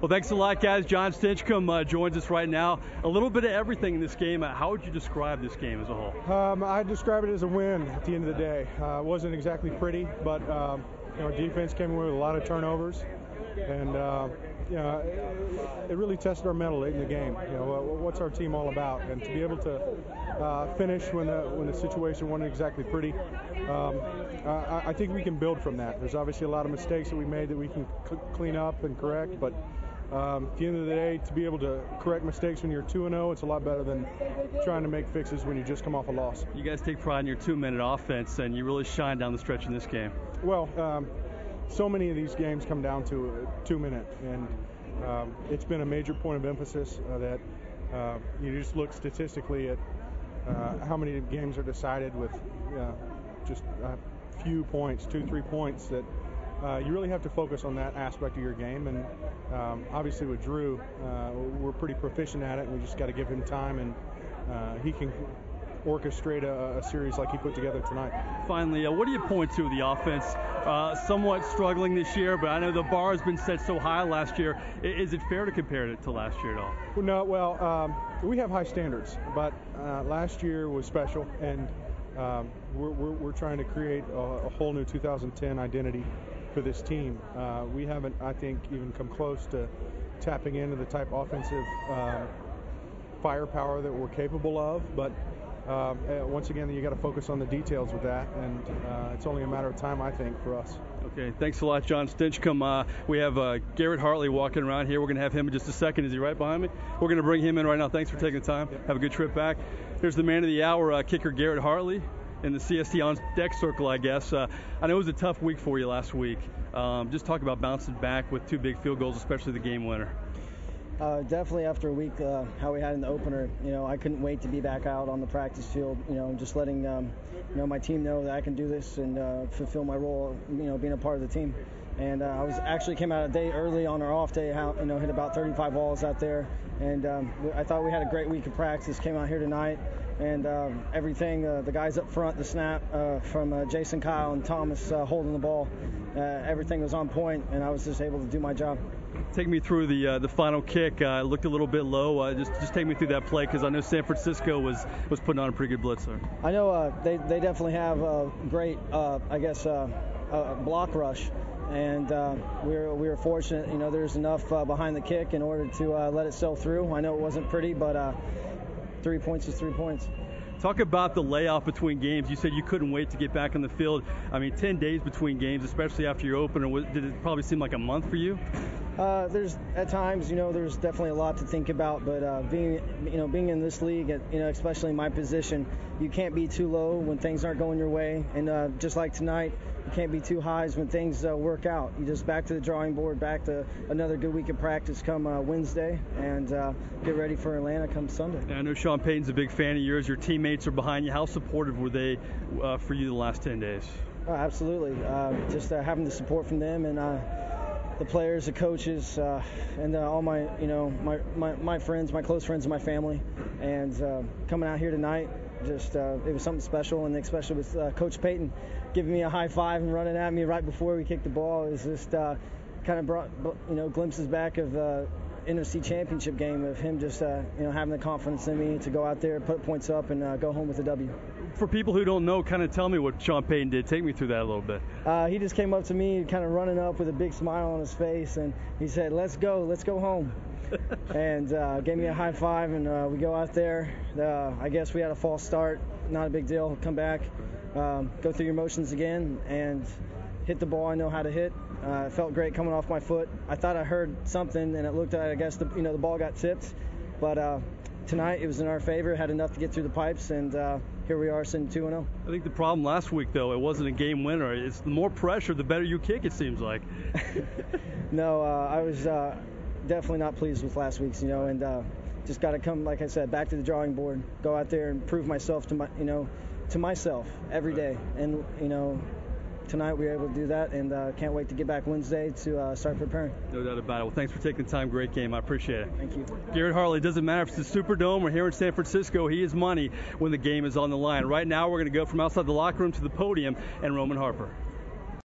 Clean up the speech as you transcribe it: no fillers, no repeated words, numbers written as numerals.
Well, thanks a lot, guys. Jon Stinchcomb joins us right now. A little bit of everything in this game. How would you describe this game as a whole? I'd describe it as a win at the end of the day. It wasn't exactly pretty, but defense came away with a lot of turnovers, and it really tested our mettle late in the game. What's our team all about? And to be able to finish when the situation wasn't exactly pretty, I think we can build from that. There's obviously a lot of mistakes that we made that we can clean up and correct, but at the end of the day, to be able to correct mistakes when you're 2-0, it's a lot better than trying to make fixes when you just come off a loss. You guys take pride in your 2-minute offense, and you really shine down the stretch in this game. Well, so many of these games come down to 2 minutes, and it's been a major point of emphasis that you just look statistically at how many games are decided with just a few points, 2-3 points, that you really have to focus on that aspect of your game. And obviously with Drew, we're pretty proficient at it, and we just got to give him time, and he can orchestrate a series like he put together tonight. Finally, what do you point to the offense? Somewhat struggling this year, but I know the bar has been set so high last year. Is it fair to compare it to last year at all? No, well, we have high standards, but last year was special, and we're trying to create a whole new 2010 identity for this team. We haven't, I think, even come close to tapping into the type of offensive firepower that we're capable of, but once again, you got to focus on the details with that, and it's only a matter of time, I think, for us. Okay, thanks a lot, Jon Stinchcomb. We have Garrett Hartley walking around here. We're going to have him in just a second. Is he right behind me? We're going to bring him in right now. Thanks for taking the time. Yep. Have a good trip back. Here's the man of the hour, kicker Garrett Hartley, in the CST on deck circle, I guess. I know it was a tough week for you last week. Just talk about bouncing back with 2 big field goals, especially the game winner. Definitely after a week, how we had in the opener, I couldn't wait to be back out on the practice field, just letting, my team know that I can do this and fulfill my role, being a part of the team. And I actually came out a day early on our off day, hit about 35 balls out there. And I thought we had a great week of practice, came out here tonight. And everything, the guys up front, the snap from Jason, Kyle, and Thomas holding the ball, everything was on point, and I was just able to do my job. Take me through the final kick. It looked a little bit low. Just take me through that play, because I know San Francisco was putting on a pretty good blitzer. I know they definitely have a great, block rush, and we were fortunate. There's enough behind the kick in order to let it sail through. I know it wasn't pretty, but 3 points is 3 points. Talk about the layoff between games. You said you couldn't wait to get back on the field. 10 days between games, especially after your opener. Did it probably seem like a month for you? There's at times, there's definitely a lot to think about, but being in this league, especially in my position, you can't be too low when things aren't going your way, and just like tonight, you can't be too highs when things work out. You just back to the drawing board, back to another good week of practice come Wednesday, and get ready for Atlanta come Sunday. And I know Sean Payton's a big fan of yours. Your teammates are behind you. How supportive were they for you the last 10 days? Absolutely. Just having the support from them, and the players, the coaches, and all my, my friends, my close friends, and my family, and coming out here tonight, just it was something special, and especially with Coach Payton giving me a high five and running at me right before we kicked the ball. It was just kind of brought glimpses back of NFC Championship game of him just having the confidence in me to go out there, put points up, and go home with a W. For people who don't know, kind of tell me what Sean Payton did. Take me through that a little bit. He just came up to me, kind of running up with a big smile on his face, and he said, let's go home. And gave me a high five, and we go out there. I guess we had a false start. Not a big deal. Come back, go through your motions again, and hit the ball I know how to hit. It felt great coming off my foot. I thought I heard something, and it looked like, I guess, the ball got tipped. But tonight it was in our favor. Had enough to get through the pipes, and here we are sitting 2-0. I think the problem last week, though, it wasn't a game winner. It's the more pressure, the better you kick, it seems like. No, I was definitely not pleased with last week's, and just got to come, like I said, back to the drawing board, go out there and prove myself to myself every day. And, tonight we were able to do that, and can't wait to get back Wednesday to start preparing. No doubt about it. Well, thanks for taking the time. Great game. I appreciate it. Thank you. Garrett Hartley, doesn't matter if it's the Superdome or here in San Francisco, he is money when the game is on the line. Right now we're going to go from outside the locker room to the podium and Roman Harper.